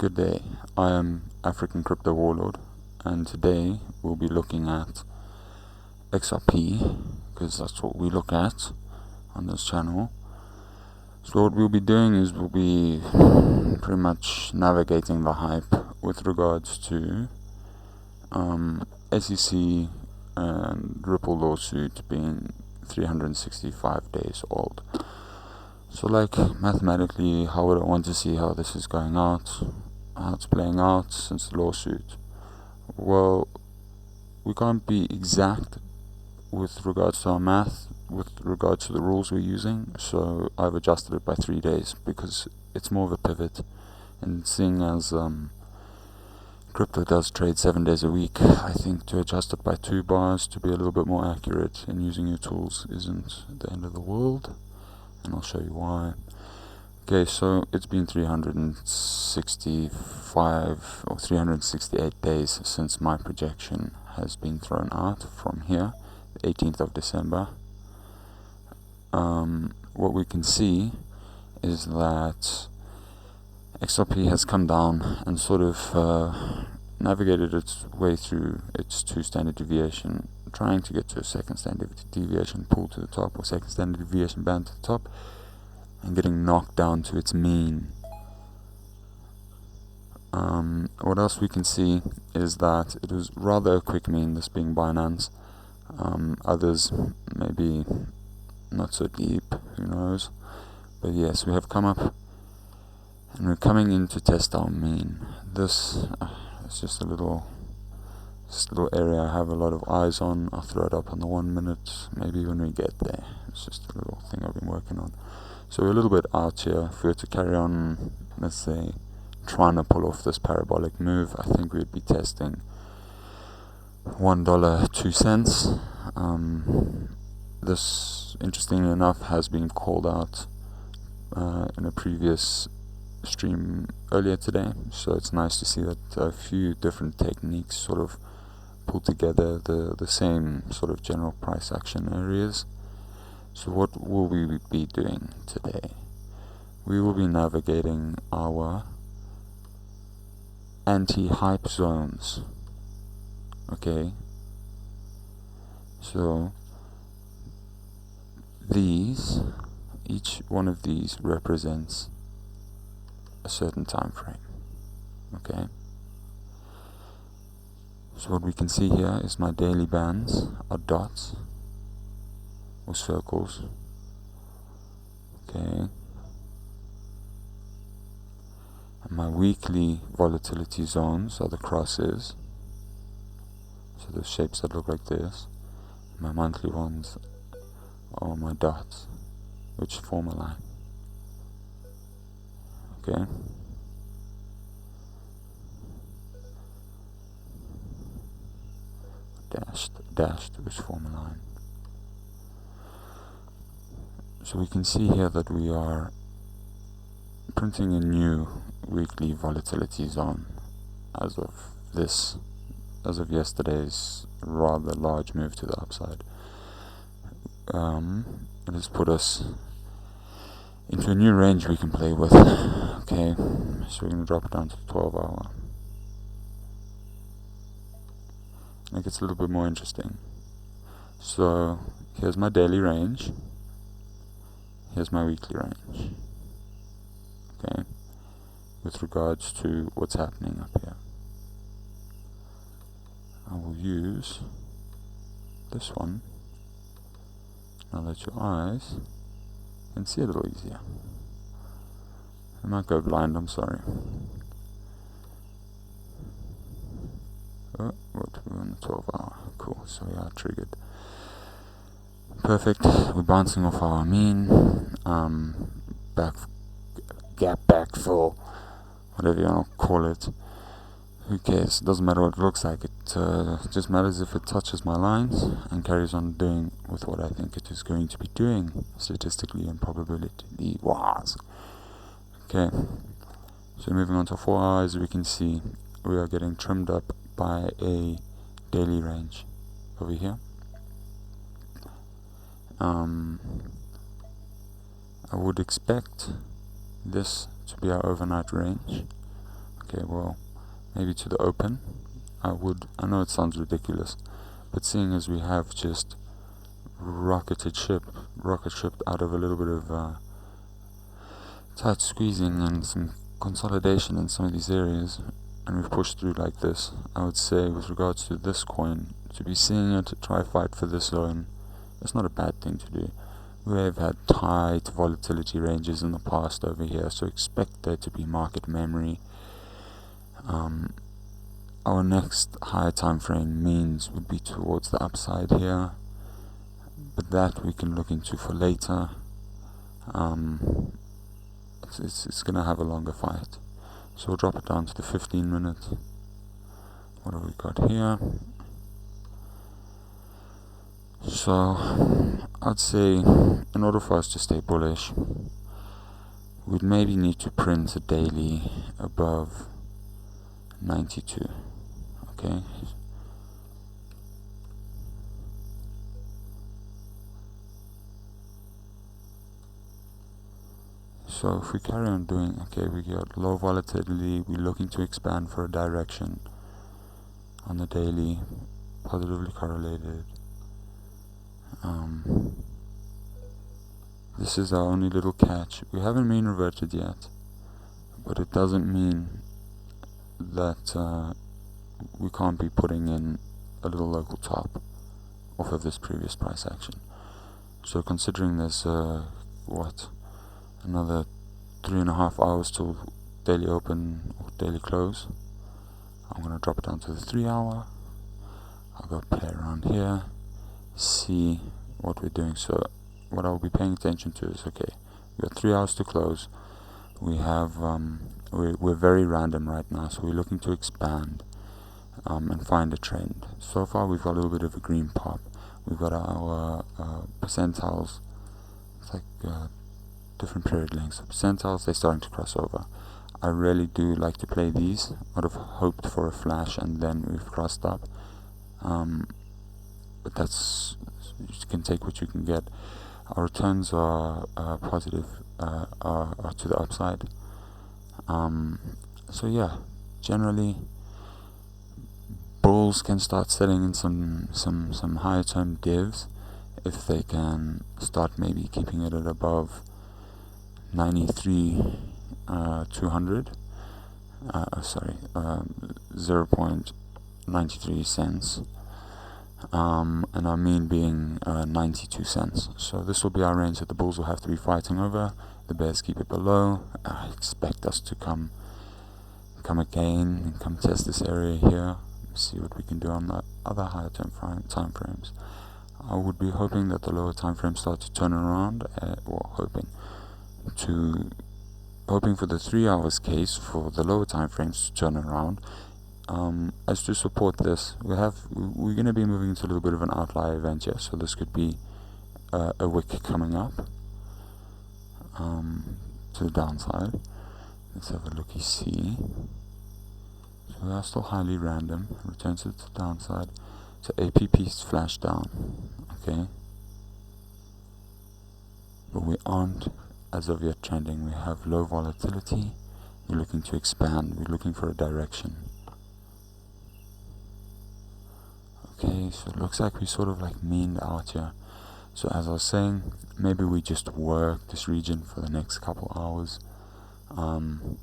Good day, I am African Crypto Warlord, and today we'll be looking at XRP, because that's what we look at on this channel. So what we'll be doing is we'll be pretty much navigating the hype with regards to SEC and Ripple lawsuit being 365 days old. So like mathematically, how would I want to see how this is going out, how it's playing out since the lawsuit? Well, we can't be exact with regards to our math, with regards to the rules we're using, so I've adjusted it by 3 days because it's more of a pivot, and seeing as crypto does trade 7 days a week, I think to adjust it by 2 bars to be a little bit more accurate in using your tools isn't the end of the world, and I'll show you why. Okay, so it's been 365 or 368 days since my projection has been thrown out from here, the 18th of December. What we can see is that XRP has come down and sort of navigated its way through its 2 standard deviation, trying to get to a second standard deviation pull to the top, or second standard deviation band to the top, and getting knocked down to its mean. What else we can see is that it was rather a quick mean, this being Binance. Others maybe not so deep, who knows. But yes, we have come up and we're coming in to test our mean. This is just a little area I have a lot of eyes on. I'll throw it up on the 1 minute, maybe when we get there. It's just a little thing I've been working on. So we're a little bit out here. If we were to carry on, let's say, trying to pull off this parabolic move, I think we'd be testing $1.02. This, interestingly enough, has been called out in a previous stream earlier today, so it's nice to see that a few different techniques sort of pull together the same sort of general price action areas. So what will we be doing today? We will be navigating our anti-hype zones. Okay, so each one of these represents a certain time frame. Okay, so what we can see here is my daily bands are dots or circles. Okay, and my weekly volatility zones are the crosses, so the shapes that look like this. My monthly ones are my dots, which form a line. Okay, dashed, which form a line. So we can see here that we are printing a new weekly volatility zone as of yesterday's rather large move to the upside. It has put us into a new range we can play with. Okay, so we're going to drop it down to 12-hour. It gets a little bit more interesting. So here's my daily range, here's my weekly range. Okay, with regards to what's happening up here, I will use this one. Now that your eyes can see a little easier. I might go blind, I'm sorry. Oh, what, we're on the 12-hour. Cool, so we are triggered. Perfect. We're bouncing off our mean. Gap backfill, whatever you want to call it. Who cares? It doesn't matter what it looks like. It just matters if it touches my lines and carries on doing with what I think it is going to be doing, statistically and probability wise. Okay, so moving on to 4 hours, we can see we are getting trimmed up by a daily range over here. I would expect this to be our overnight range. Okay, well, maybe to the open. I know it sounds ridiculous, but seeing as we have just rocket shipped out of a little bit of tight squeezing and some consolidation in some of these areas, and we've pushed through like this, I would say with regards to this coin, to be seeing it try fight for this zone, it's not a bad thing to do. We have had tight volatility ranges in the past over here, so expect there to be market memory. Our next higher time frame means would be towards the upside here, but that we can look into for later. It's gonna have a longer fight, so we'll drop it down to the 15 minute. What have we got here? So I'd say in order for us to stay bullish, we'd maybe need to print a daily above 92. Okay, so if we carry on doing, okay, we got low volatility, we're looking to expand for a direction on the daily, positively correlated. This is our only little catch. We haven't mean reverted yet, but it doesn't mean that we can't be putting in a little local top off of this previous price action. So considering there's another 3.5 hours till daily open or daily close, I'm gonna drop it down to the 3 hour. I'll go play around here, see what we're doing. So what I'll be paying attention to is, okay, we got 3 hours to close. We have we're very random right now, so we're looking to expand and find a trend. So far we've got a little bit of a green pop. We've got our percentiles. It's like different period lengths. So percentiles, they're starting to cross over. I really do like to play these. I would have hoped for a flash and then we've crossed up. But that's, you can take what you can get. Our returns are positive, are to the upside. So yeah, generally bulls can start setting in some higher term divs if they can start maybe keeping it at above 93 200 0.93 cents, and our mean being 92 cents. So this will be our range that the bulls will have to be fighting over. The bears keep it below. I expect us to come again and come test this area here, see what we can do on the other higher time frames. I would be hoping that the lower time frames start to turn around, hoping for the 3 hours case for the lower time frames to turn around. As to support this, we're going to be moving into a little bit of an outlier event here, so this could be a wick coming up to the downside. Let's have a looky see. So we are still highly random. Return to the downside. So APP's flash down. Okay. But we aren't as of yet trending. We have low volatility. We're looking to expand. We're looking for a direction. Okay, so it looks like we sort of like meaned out here. So as I was saying, maybe we just work this region for the next couple hours. You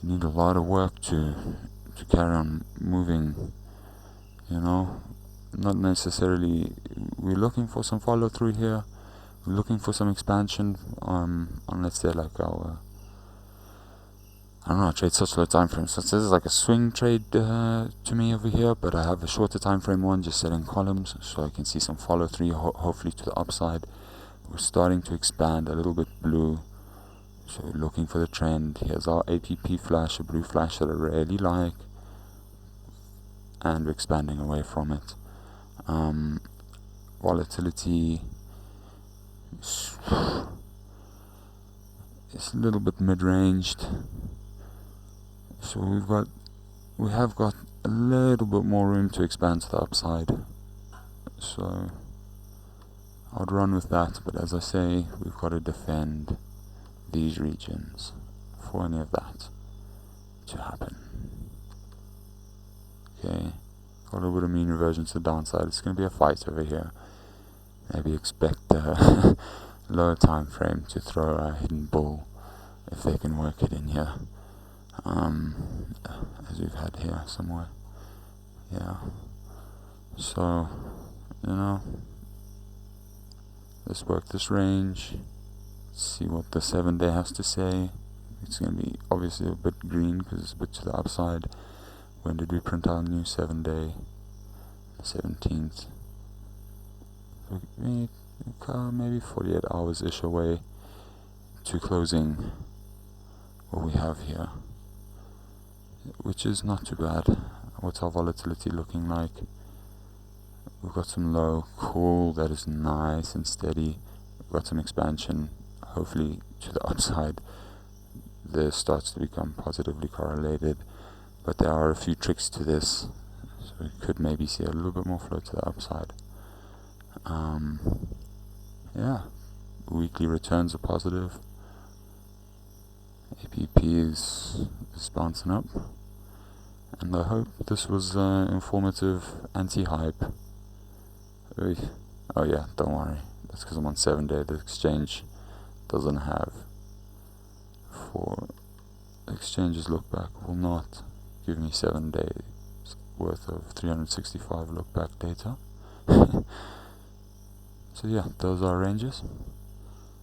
need a lot of work to carry on moving, not necessarily. We're looking for some follow through here. We're looking for some expansion on, let's say, like our, I don't know, I trade such low time frames. So this is like a swing trade to me over here, but I have a shorter time frame one just setting columns so I can see some follow through, hopefully to the upside. We're starting to expand a little bit blue, so we're looking for the trend. Here's our APP flash, a blue flash that I really like, and we're expanding away from it. Volatility is a little bit mid-ranged. So we have got a little bit more room to expand to the upside. So I'd run with that, but as I say, we've got to defend these regions for any of that to happen. mean reversion to the downside. It's going to be a fight over here. Maybe expect a lower time frame to throw a hidden bull if they can work it in here, as we've had here somewhere. Yeah. So, let's work this range, see what the 7-day has to say. It's going to be obviously a bit green because it's a bit to the upside. When did we print our new 7-day? The 17th. So maybe 48 hours-ish away to closing what we have here, which is not too bad. What's our volatility looking like? We've got some low, cool, that is nice and steady. We've got some expansion, hopefully to the upside. This starts to become positively correlated, but there are a few tricks to this, so we could maybe see a little bit more flow to the upside. Yeah, weekly returns are positive. APP is bouncing up, and I hope this was informative, anti-hype. Oh yeah, don't worry, that's because I'm on 7-day. The exchange doesn't have, for exchanges look back will not give me 7 days worth of 365 look back data. So yeah, those are ranges.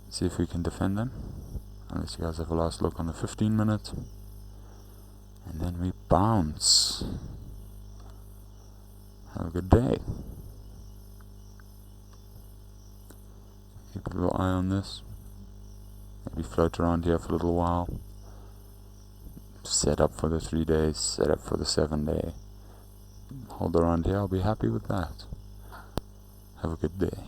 See if we can defend them. I'll let you guys have a last look on the 15-minute, and then we bounce. Have a good day. Keep a little eye on this. Maybe float around here for a little while. Set up for the 3 days, set up for the 7-day. Hold around here, I'll be happy with that. Have a good day.